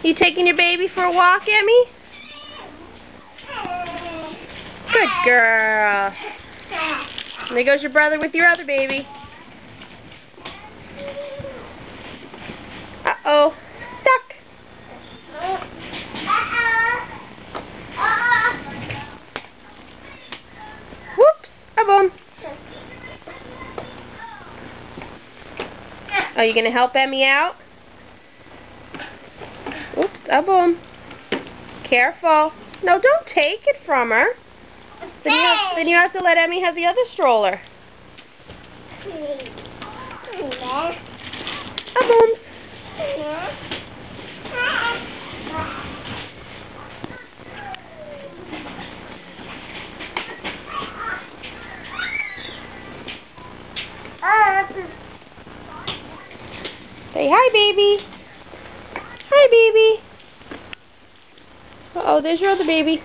You taking your baby for a walk, Emmy? Good girl. And there goes your brother with your other baby. Uh-oh. Stuck. Whoops. A-boom. Are you going to help Emmy out? Oops. A-boom. Careful. No, don't take it from her. Then you have to let Emmy have the other stroller. A-boom. Say hi, baby. Hi, baby. Uh-oh, there's your other baby.